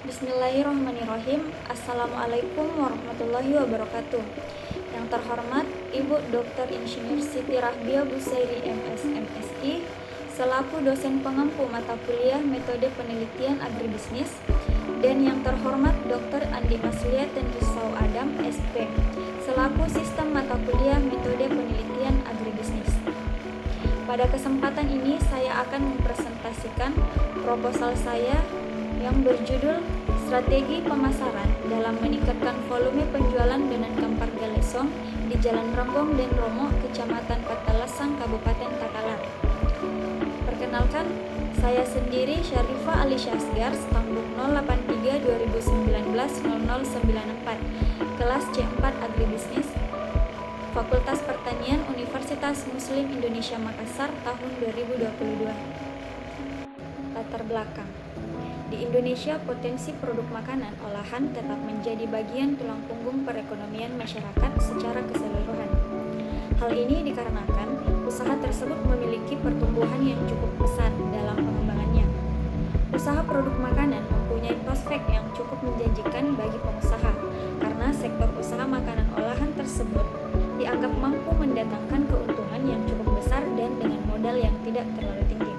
Bismillahirrahmanirrahim. Assalamualaikum warahmatullahi wabarakatuh. Yang terhormat Ibu Dr. Insinyur Siti Rahbia Busairi MS MSI selaku dosen pengampu mata kuliah metode penelitian agribisnis, dan yang terhormat Dr. Andi Maslia Tenrisau Adam SP selaku sistem mata kuliah metode penelitian agribisnis. Pada kesempatan ini saya akan mempresentasikan proposal saya yang berjudul Strategi Pemasaran dalam Meningkatkan Volume Penjualan Donat Kampar Galesong di Jalan Ronggong dan Romo, Kecamatan Patalasang, Kabupaten Takalar. Perkenalkan, saya sendiri Syarifah Alisya Asgar, stambuk 083 2019 0094, kelas C4 Agribisnis, Fakultas Pertanian Universitas Muslim Indonesia Makassar tahun 2022. Latar belakang. Di Indonesia, potensi produk makanan olahan tetap menjadi bagian tulang punggung perekonomian masyarakat secara keseluruhan. Hal ini dikarenakan usaha tersebut memiliki pertumbuhan yang cukup pesat dalam pengembangannya. Usaha produk makanan mempunyai prospek yang cukup menjanjikan bagi pengusaha, karena sektor usaha makanan olahan tersebut dianggap mampu mendatangkan keuntungan yang cukup besar dan dengan modal yang tidak terlalu tinggi.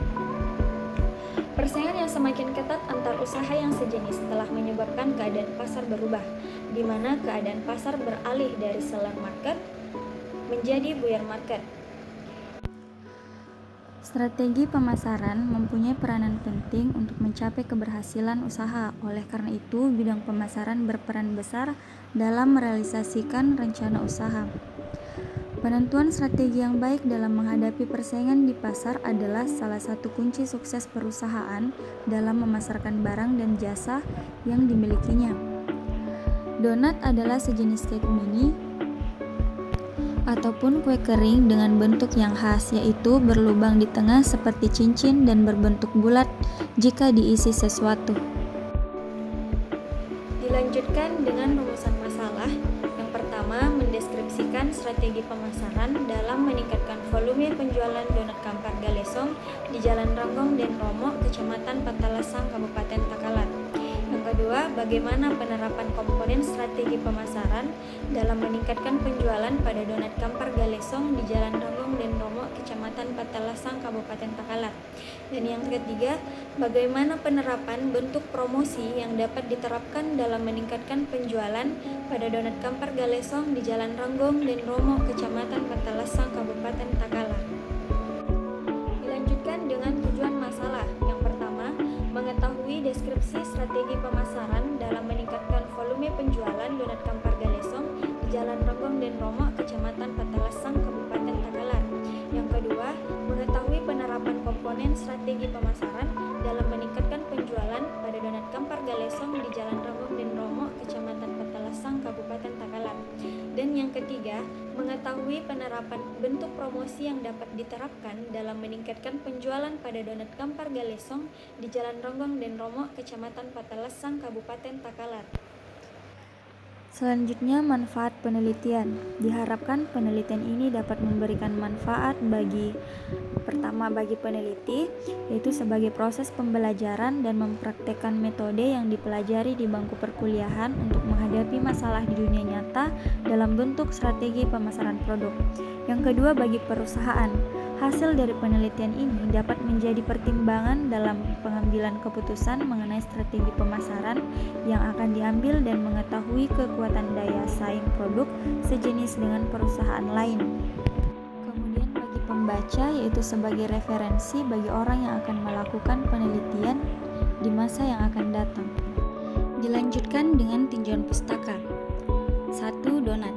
Persaingan yang semakin ketat antar usaha yang sejenis telah menyebabkan keadaan pasar berubah, di mana keadaan pasar beralih dari seller market menjadi buyer market. Strategi pemasaran mempunyai peranan penting untuk mencapai keberhasilan usaha. Oleh karena itu, bidang pemasaran berperan besar dalam merealisasikan rencana usaha. Penentuan strategi yang baik dalam menghadapi persaingan di pasar adalah salah satu kunci sukses perusahaan dalam memasarkan barang dan jasa yang dimilikinya. Donat adalah sejenis cake mini ataupun kue kering dengan bentuk yang khas, yaitu berlubang di tengah seperti cincin dan berbentuk bulat jika diisi sesuatu. Dilanjutkan dengan rumusan masalah. Yang pertama, mendeskripsikan strategi pemasaran dalam meningkatkan volume penjualan donat Kampar Galesong di Jalan Ronggong dan Romo, Kecamatan Patalasang, Kabupaten Takalar. Yang kedua, bagaimana penerapan komponen strategi pemasaran dalam meningkatkan penjualan pada donat Kampar Galesong di Jalan Ronggong dan Romo, Kecamatan Patalasang, Kabupaten Takalar. Dan yang ketiga, bagaimana penerapan bentuk promosi yang dapat diterapkan dalam meningkatkan penjualan pada donat Kampar Galesong di Jalan Ronggong dan Romo, Kecamatan Patalasang, Kabupaten Takalar. Dilanjutkan dengan tujuan masalah. Yang pertama, mengetahui deskripsi strategi pemasaran dalam meningkatkan volume penjualan donat Kampar Galesong di Jalan Ronggong dan Romo, Kecamatan Patalasang, Kabupaten Takalar. Yang kedua, mengetahui penerapan komponen strategi pemasaran dalam meningkatkan penjualan pada donat Kampar Galesong di Jalan Ronggong dan Romo, Kecamatan Patalasang, Kabupaten Takalar. Dan yang ketiga, mengetahui penerapan bentuk promosi yang dapat diterapkan dalam meningkatkan penjualan pada donat Kampar Galesong di Jalan Ronggong dan Romo, Kecamatan Patalasang, Kabupaten Takalar. Selanjutnya, manfaat penelitian. Diharapkan penelitian ini dapat memberikan manfaat bagi peneliti, yaitu sebagai proses pembelajaran dan mempraktekkan metode yang dipelajari di bangku perkuliahan untuk menghadapi masalah di dunia nyata dalam bentuk strategi pemasaran produk. Yang kedua, bagi perusahaan. Hasil dari penelitian ini dapat menjadi pertimbangan dalam pengambilan keputusan mengenai strategi pemasaran yang akan diambil dan mengetahui kekuatan daya saing produk sejenis dengan perusahaan lain. Kemudian bagi pembaca, yaitu sebagai referensi bagi orang yang akan melakukan penelitian di masa yang akan datang. Dilanjutkan dengan tinjauan pustaka. 1. Donat.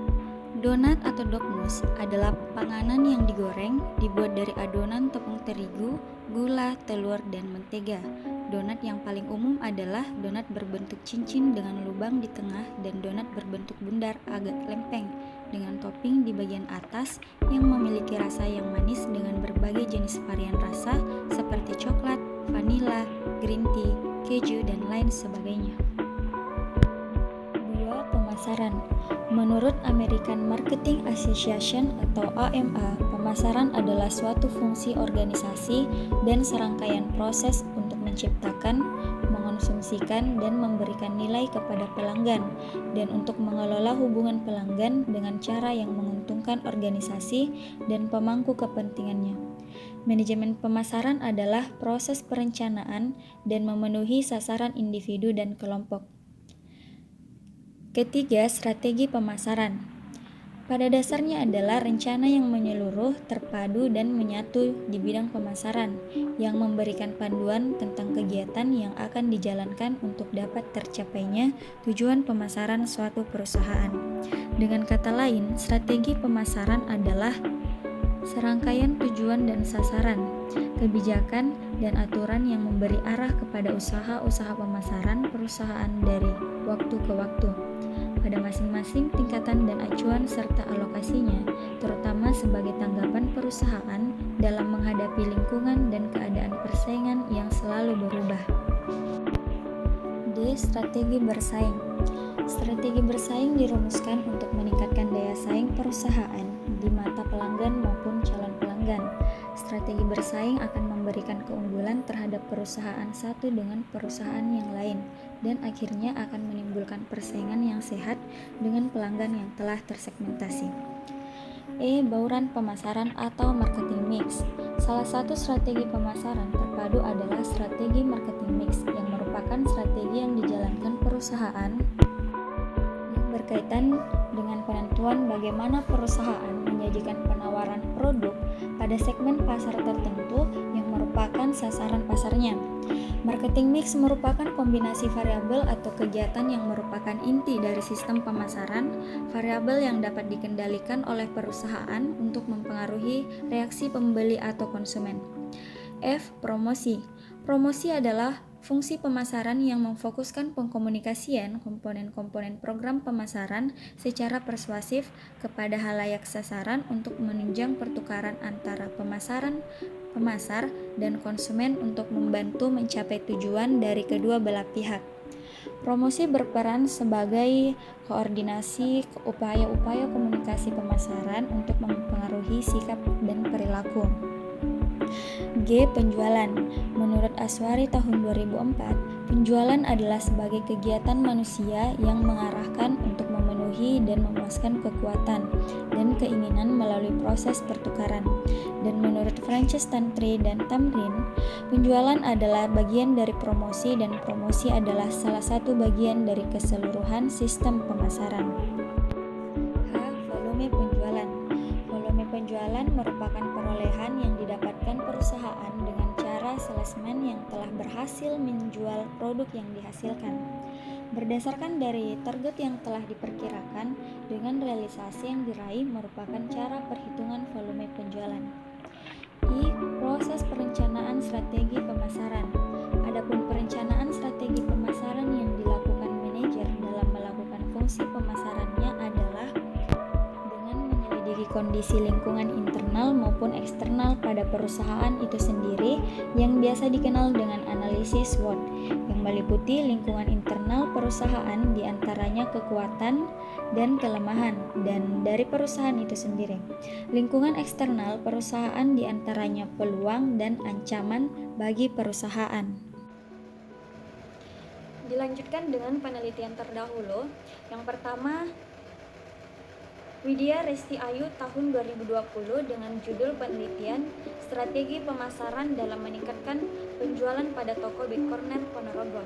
Donat atau dokmus adalah panganan yang digoreng, dibuat dari adonan tepung terigu, gula, telur, dan mentega. Donat yang paling umum adalah donat berbentuk cincin dengan lubang di tengah dan donat berbentuk bundar agak lempeng dengan topping di bagian atas yang memiliki rasa yang manis dengan berbagai jenis varian rasa seperti coklat, vanila, green tea, keju, dan lain sebagainya. Pemasaran. Menurut American Marketing Association atau AMA, pemasaran adalah suatu fungsi organisasi dan serangkaian proses untuk menciptakan, mengkonsumsikan dan memberikan nilai kepada pelanggan, dan untuk mengelola hubungan pelanggan dengan cara yang menguntungkan organisasi dan pemangku kepentingannya. Manajemen pemasaran adalah proses perencanaan dan memenuhi sasaran individu dan kelompok. Ketiga, strategi pemasaran. Pada dasarnya adalah rencana yang menyeluruh, terpadu, dan menyatu di bidang pemasaran, yang memberikan panduan tentang kegiatan yang akan dijalankan untuk dapat tercapainya tujuan pemasaran suatu perusahaan. Dengan kata lain, strategi pemasaran adalah serangkaian tujuan dan sasaran, kebijakan, dan aturan yang memberi arah kepada usaha-usaha pemasaran perusahaan dari waktu ke waktu, pada masing-masing tingkatan dan acuan serta alokasinya, terutama sebagai tanggapan perusahaan dalam menghadapi lingkungan dan keadaan persaingan yang selalu berubah. D. Strategi bersaing. Strategi bersaing dirumuskan untuk meningkatkan daya saing perusahaan di mata pelanggan maupun calon pelanggan. Strategi bersaing akan memberikan keunggulan terhadap perusahaan satu dengan perusahaan yang lain, dan akhirnya akan menimbulkan persaingan yang sehat dengan pelanggan yang telah tersegmentasi. E. Bauran pemasaran atau marketing mix. Salah satu strategi pemasaran terpadu adalah strategi marketing mix, yang merupakan strategi yang dijalankan perusahaan yang berkaitan dengan penentuan bagaimana perusahaan menyajikan penawaran produk pada segmen pasar tertentu yang merupakan sasaran pasarnya. Marketing mix merupakan kombinasi variabel atau kegiatan yang merupakan inti dari sistem pemasaran, variabel yang dapat dikendalikan oleh perusahaan untuk mempengaruhi reaksi pembeli atau konsumen. F. Promosi. Promosi adalah fungsi pemasaran yang memfokuskan pengkomunikasian komponen-komponen program pemasaran secara persuasif kepada halayak sasaran untuk menunjang pertukaran antara pemasar, dan konsumen untuk membantu mencapai tujuan dari kedua belah pihak. Promosi berperan sebagai koordinasi upaya-upaya komunikasi pemasaran untuk mempengaruhi sikap dan perilaku. G. Penjualan. Menurut Aswari tahun 2004, penjualan adalah sebagai kegiatan manusia yang mengarahkan untuk memenuhi dan memuaskan kekuatan dan keinginan melalui proses pertukaran. Dan menurut Frances Tantri dan Tamrin, penjualan adalah bagian dari promosi, dan promosi adalah salah satu bagian dari keseluruhan sistem pemasaran. H. Volume penjualan. Volume penjualan merupakan perolehan yang didapatkan perusahaan dengan cara salesman yang telah berhasil menjual produk yang dihasilkan, berdasarkan dari target yang telah diperkirakan dengan realisasi yang diraih merupakan cara perhitungan volume penjualan. I. Proses perencanaan strategi pemasaran. Adapun perencanaan strategi pemasaran yang dilakukan manajer dalam melakukan fungsi pemasarannya adalah dengan menyelidiki kondisi lingkungan internal maupun eksternal pada perusahaan itu sendiri, yang biasa dikenal dengan analisis SWOT, yang meliputi lingkungan internal perusahaan diantaranya kekuatan dan kelemahan dan dari perusahaan itu sendiri. Lingkungan eksternal perusahaan diantaranya peluang dan ancaman bagi perusahaan. Dilanjutkan dengan penelitian terdahulu. Yang pertama, Widya Resti Ayu tahun 2020 dengan judul penelitian Strategi Pemasaran dalam Meningkatkan Penjualan pada Toko Big Corner Ponorogo,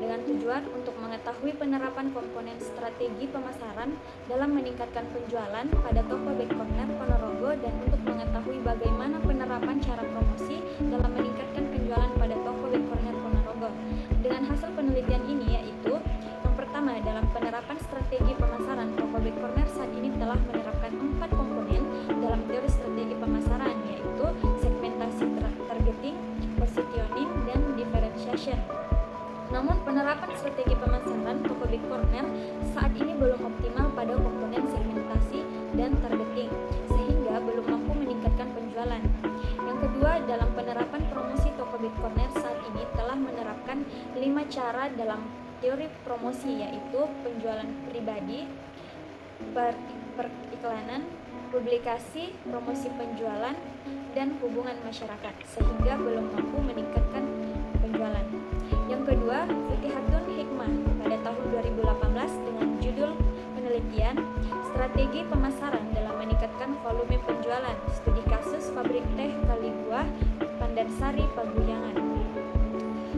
dengan tujuan untuk mengetahui penerapan komponen strategi pemasaran dalam meningkatkan penjualan pada Toko Big Corner Ponorogo, dan untuk mengetahui bagaimana penerapan cara promosi dalam meningkatkan penjualan pada Toko Big Corner Ponorogo. Dengan hasil penelitian ini yaitu, yang pertama, dalam penerapan strategi pemasaran, Toko Big Corner saat ini telah menerapkan 4 komponen dalam teori strategi pemasaran, yaitu segmentasi targeting, positioning, dan differentiation. Namun penerapan strategi pemasaran Toko Big Corner saat ini belum optimal pada komponen segmentasi dan targeting, sehingga belum mampu meningkatkan penjualan. Yang kedua, dalam penerapan promosi Toko Big Corner saat ini telah menerapkan 5 cara dalam teori promosi, yaitu penjualan pribadi, periklanan, publikasi, promosi penjualan, dan hubungan masyarakat, sehingga belum mampu meningkatkan penjualan. Yang kedua, kedua, Futihatun Hikmah pada tahun 2018 dengan judul penelitian Strategi Pemasaran dalam Meningkatkan Volume Penjualan, Studi Kasus Pabrik Teh Kaligua, Pandansari, Paguyangan.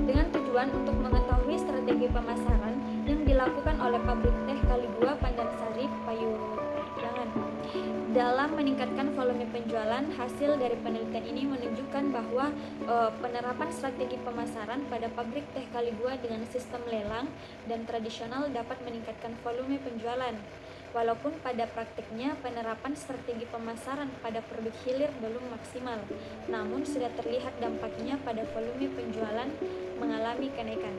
Dengan tujuan untuk mengetahui strategi pemasaran yang dilakukan oleh Pabrik Teh Kaligua, Pandansari, Paguyangan dalam meningkatkan volume penjualan, hasil dari penelitian ini menunjukkan bahwa penerapan strategi pemasaran pada Pabrik Teh Kaligua dengan sistem lelang dan tradisional dapat meningkatkan volume penjualan. Walaupun pada praktiknya penerapan strategi pemasaran pada produk hilir belum maksimal, namun sudah terlihat dampaknya pada volume penjualan mengalami kenaikan.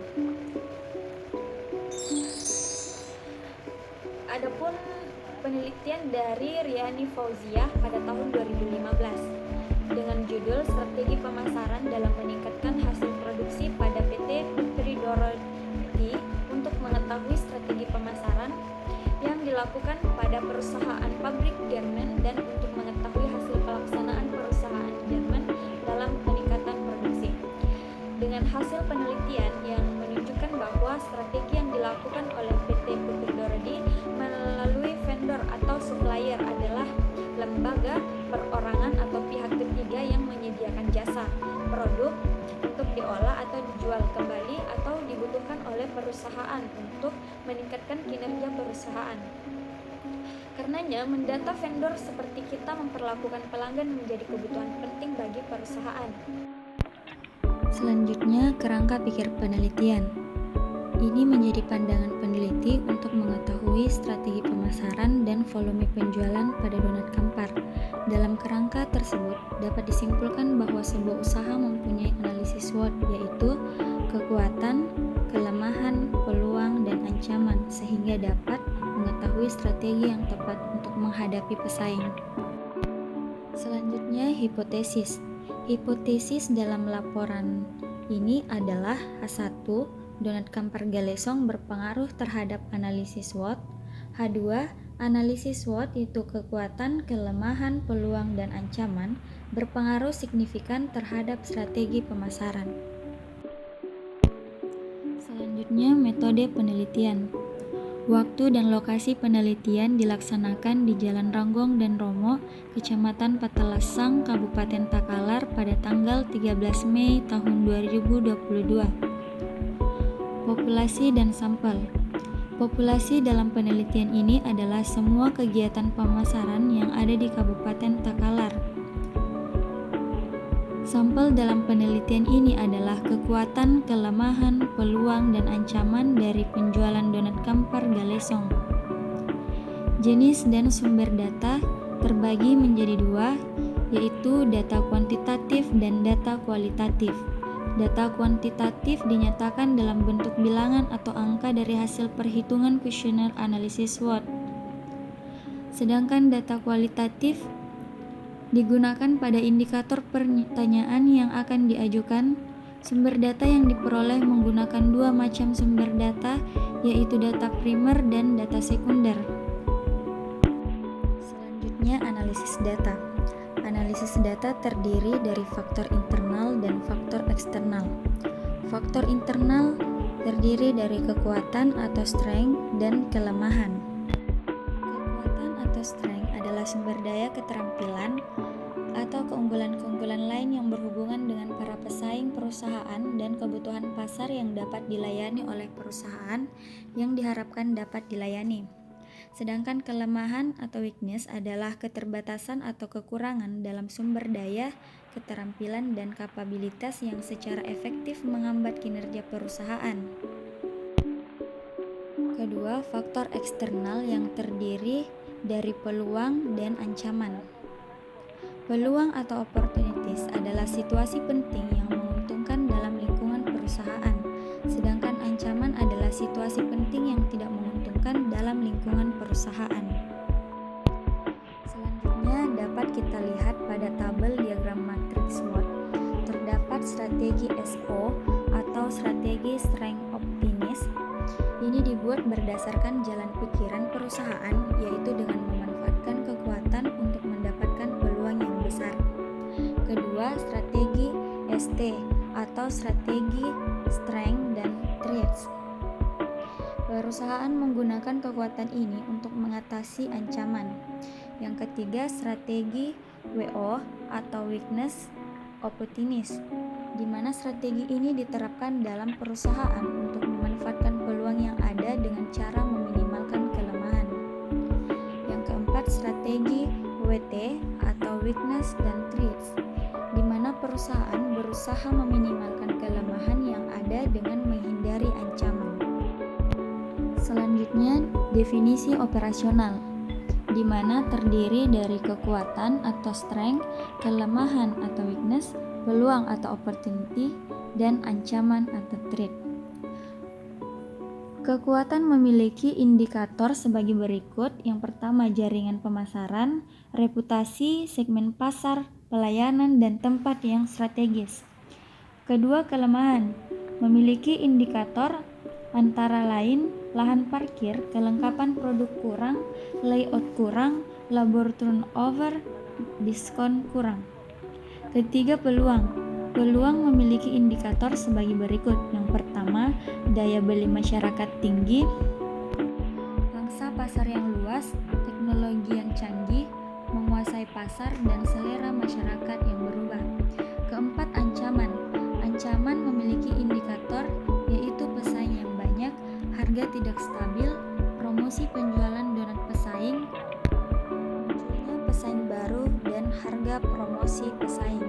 Adapun penelitian dari Riani Fauziah pada tahun 2015 dengan judul Strategi Pemasaran dalam Meningkatkan Hasil Produksi pada PT Putri Doroti untuk mengetahui strategi pemasaran yang dilakukan pada perusahaan pabrik Jerman dan untuk mengetahui hasil pelaksanaan perusahaan Jerman dalam peningkatan produksi. Dengan hasil penelitian yang menunjukkan bahwa strategi yang dilakukan oleh PT Putri Doroti melalui vendor atau supplier adalah lembaga, perorangan atau pihak ketiga yang menyediakan jasa, produk untuk diolah atau dijual kembali atau dibutuhkan oleh perusahaan untuk meningkatkan kinerja perusahaan. Karenanya, mendata vendor seperti kita memperlakukan pelanggan menjadi kebutuhan penting bagi perusahaan. Selanjutnya, kerangka pikir penelitian. Ini menjadi pandangan peneliti untuk mengetahui strategi pemasaran dan volume penjualan pada donat kampar. Dalam kerangka tersebut, dapat disimpulkan bahwa sebuah usaha mempunyai analisis SWOT, yaitu kekuatan, kelemahan, peluang, dan ancaman, sehingga dapat mengetahui strategi yang tepat untuk menghadapi pesaing. Selanjutnya, hipotesis. Hipotesis dalam laporan ini adalah H1, donat kampar galesong berpengaruh terhadap analisis SWOT. H2, analisis SWOT yaitu kekuatan, kelemahan, peluang, dan ancaman berpengaruh signifikan terhadap strategi pemasaran. Selanjutnya, metode penelitian. Waktu dan lokasi penelitian dilaksanakan di Jalan Ranggong dan Romo, Kecamatan Patalasang, Kabupaten Takalar pada tanggal 13 Mei tahun 2022. Populasi dan sampel. Populasi dalam penelitian ini adalah semua kegiatan pemasaran yang ada di Kabupaten Takalar. Sampel dalam penelitian ini adalah kekuatan, kelemahan, peluang, dan ancaman dari penjualan donat kampar galesong. Jenis dan sumber data terbagi menjadi dua, yaitu data kuantitatif dan data kualitatif. Data kuantitatif dinyatakan dalam bentuk bilangan atau angka dari hasil perhitungan kuesioner analisis SWOT. Sedangkan data kualitatif digunakan pada indikator pertanyaan yang akan diajukan. Sumber data yang diperoleh menggunakan dua macam sumber data, yaitu data primer dan data sekunder. Selanjutnya, analisis data. Analisis data terdiri dari faktor internal dan faktor eksternal. Faktor internal terdiri dari kekuatan atau strength dan kelemahan. Kekuatan atau strength adalah sumber daya keterampilan atau keunggulan-keunggulan lain yang berhubungan dengan para pesaing perusahaan dan kebutuhan pasar yang dapat dilayani oleh perusahaan yang diharapkan dapat dilayani. Sedangkan kelemahan atau weakness adalah keterbatasan atau kekurangan dalam sumber daya, keterampilan, dan kapabilitas yang secara efektif menghambat kinerja perusahaan. Kedua, faktor eksternal yang terdiri dari peluang dan ancaman. Peluang atau opportunities adalah situasi penting yang menguntungkan dalam lingkungan perusahaan, sedangkan ancaman adalah situasi penting yang tidak menguntungkan dalam lingkungan perusahaan. Selanjutnya dapat kita lihat pada tabel diagram matriks SWOT. Terdapat strategi SO atau strategi Strength Optimist. Ini dibuat berdasarkan jalan pikiran perusahaan, yaitu dengan memanfaatkan kekuatan untuk mendapatkan peluang yang besar. Kedua, strategi ST atau strategi Strength dan threats. Perusahaan menggunakan kekuatan ini untuk mengatasi ancaman. Yang ketiga, strategi WO atau weakness opportunist, di mana strategi ini diterapkan dalam perusahaan untuk memanfaatkan peluang yang ada dengan cara meminimalkan kelemahan. Yang keempat, strategi WT atau weakness dan threats, di mana perusahaan berusaha meminimalkan kelemahan yang ada dengan menghindari ancaman. Selanjutnya, definisi operasional, di mana terdiri dari kekuatan atau strength, kelemahan atau weakness, peluang atau opportunity, dan ancaman atau threat. Kekuatan memiliki indikator sebagai berikut. Yang pertama, jaringan pemasaran, reputasi, segmen pasar, pelayanan, dan tempat yang strategis. Kedua, kelemahan memiliki indikator antara lain lahan parkir, kelengkapan produk kurang, layout kurang, labor turnover, diskon kurang. Ketiga, peluang memiliki indikator sebagai berikut. Yang pertama, daya beli masyarakat tinggi, pangsa pasar yang luas, teknologi yang canggih, menguasai pasar, dan selera masyarakat yang berubah. Keempat, ancaman memiliki indikator yaitu pesaing yang banyak, harga tidak stabil, promosi penjualan donat pesaing, munculnya pesaing baru, dan harga promosi pesaing.